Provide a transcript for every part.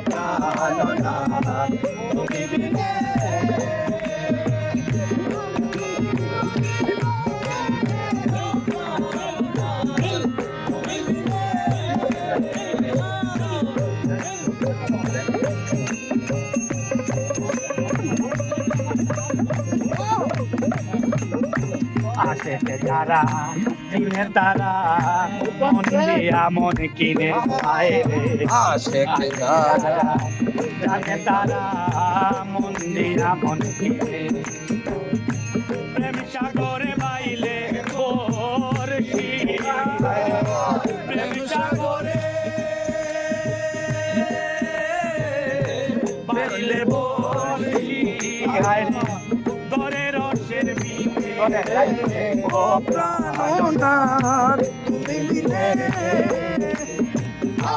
প্রাণনা তুমি বিনে আসে যারা দিনে তারা মন দিয়া মন কিনে আয় রে আসে যারা জানে তারা মন দিয়া মন কিনে প্রেম সাগরে বাইলে বর্ষি প্রেম সাগরে বাইলে বর্ষি দরে রসের বিনে ও প্রাণনাথ তুমি বিনে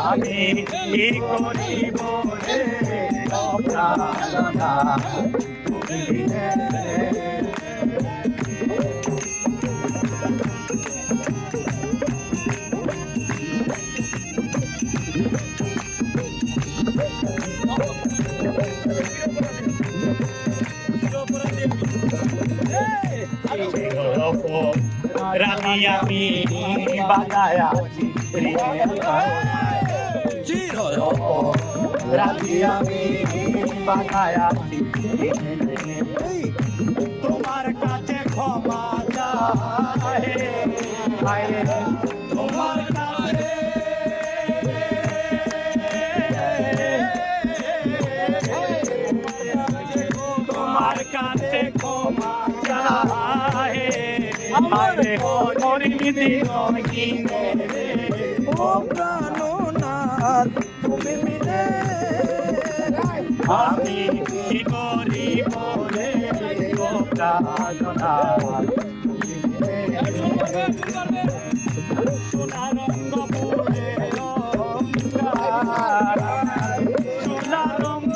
আমি কি করিব রে ও প্রাণনাথ তুমি বিনে রানী আমি বাগায়াছি রানী আমি বাগায়াছি তোমার কাছে ক্ষমা চাই তোমার কাছে তোমার কাছে ক্ষমা চাই আরে করিনি দিন কিনে ও প্রাণনাথ তুমি বিনে আমি কি করি বলে ও প্রাণনাথ তুমি বিনে সোনা রঙ্গ ফুলে সোনা রঙ্গ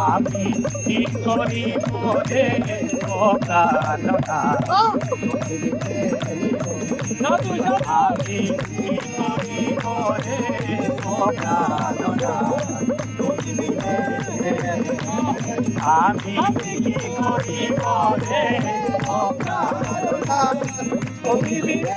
আমি কি করি বলে ও প্রাণনা আমি কি করি বলে ও প্রাণনা আমি কি করি বলে ও প্রাণনা তুমি বিনে